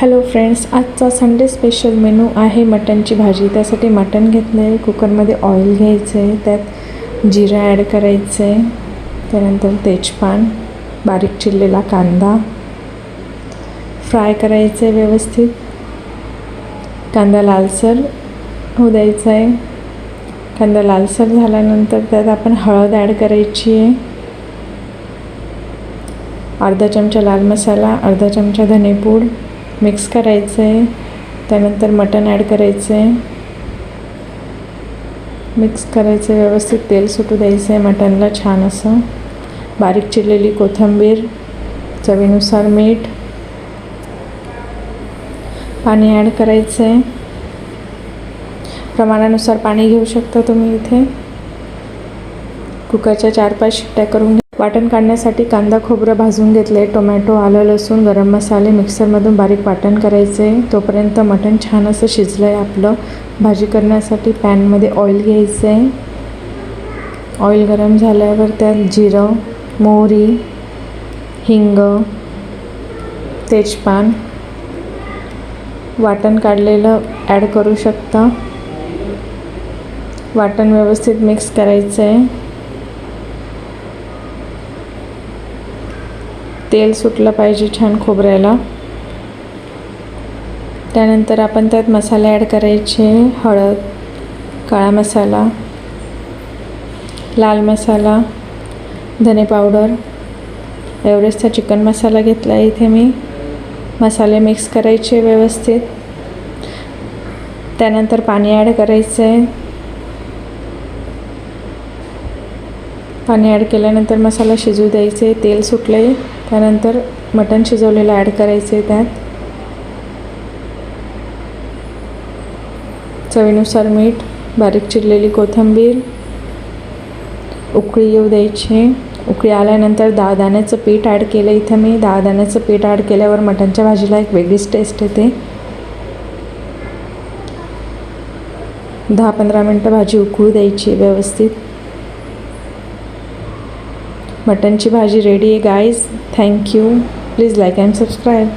Hello friends, आजचा Sunday special menu आहे मटनची भाजी. त्यासाठी मटन घेतलं आहे, कुकरमध्ये ऑइल घ्यायचं आहे, त्यात जिरा ॲड करायचं आहे, त्यानंतर तेजपान, बारीक चिरलेला कांदा फ्राय करायचं आहे व्यवस्थित. कांदा लालसर होऊ द्यायचा आहे. कांदा लालसर झाल्यानंतर त्यात आपण हळद ॲड करायची आहे, अर्धा चमचा लाल मसाला, अर्धा चमचा धनेपूड मिक्स करायचं आहे. त्यानंतर मटण ॲड करायचं आहे, मिक्स करायचं व्यवस्थित. तेल सुटू द्यायचं आहे मटणला छान असं. बारीक चिरलेली कोथिंबीर, चवीनुसार मीठ, पाणी ॲड करायचं आहे. प्रमाणानुसार पाणी घेऊ शकता तुम्ही. इथे कुकरच्या 4-5 शिट्ट्या करून वाटण काढण्यासाठी कांदा खोबरं भाजून घेतले, टोमॅटो, आलं लसूण, गरम मसाले मिक्सरमधून बारीक वाटण करायचं आहे. तोपर्यंत मटण छान असं शिजलं आहे आपलं. भाजी करण्यासाठी पॅनमध्ये ऑइल घ्यायचं आहे. ऑइल गरम झाल्यावर त्यात जिरं, मोहरी, हिंग, तेजपान, वाटण काढलेलं ॲड करू शकता. वाटण व्यवस्थित मिक्स करायचं आहे. तेल सुटलं पाहिजे छान खोबऱ्याला. त्यानंतर आपण त्यात मसाले ॲड करायचे. हळद, काळा मसाला, लाल मसाला, धने पावडर, एव्हरेस्टचा चिकन मसाला घेतला आहे इथे मी. मसाले मिक्स करायचे व्यवस्थित. त्यानंतर पाणी ॲड करायचं आहे. पाणी ॲड केल्यानंतर मसाला शिजू द्यायचे. तेल सुटले त्यानंतर मटण शिजवलेलं ॲड करायचे. त्यात चवीनुसार मीठ, बारीक चिरलेली कोथिंबीर, उकळी येऊ द्यायची. उकळी आल्यानंतर डाळदाण्याचं पीठ ॲड केलं इथं मी. डाळदाण्याचं पीठ ॲड केल्यावर मटणच्या भाजीला एक वेगळीच टेस्ट येते. 10-15 मिनटं भाजी उकळू द्यायची व्यवस्थित. मटनची भाजी रेडी आहे guys. Thank you. Please like and subscribe.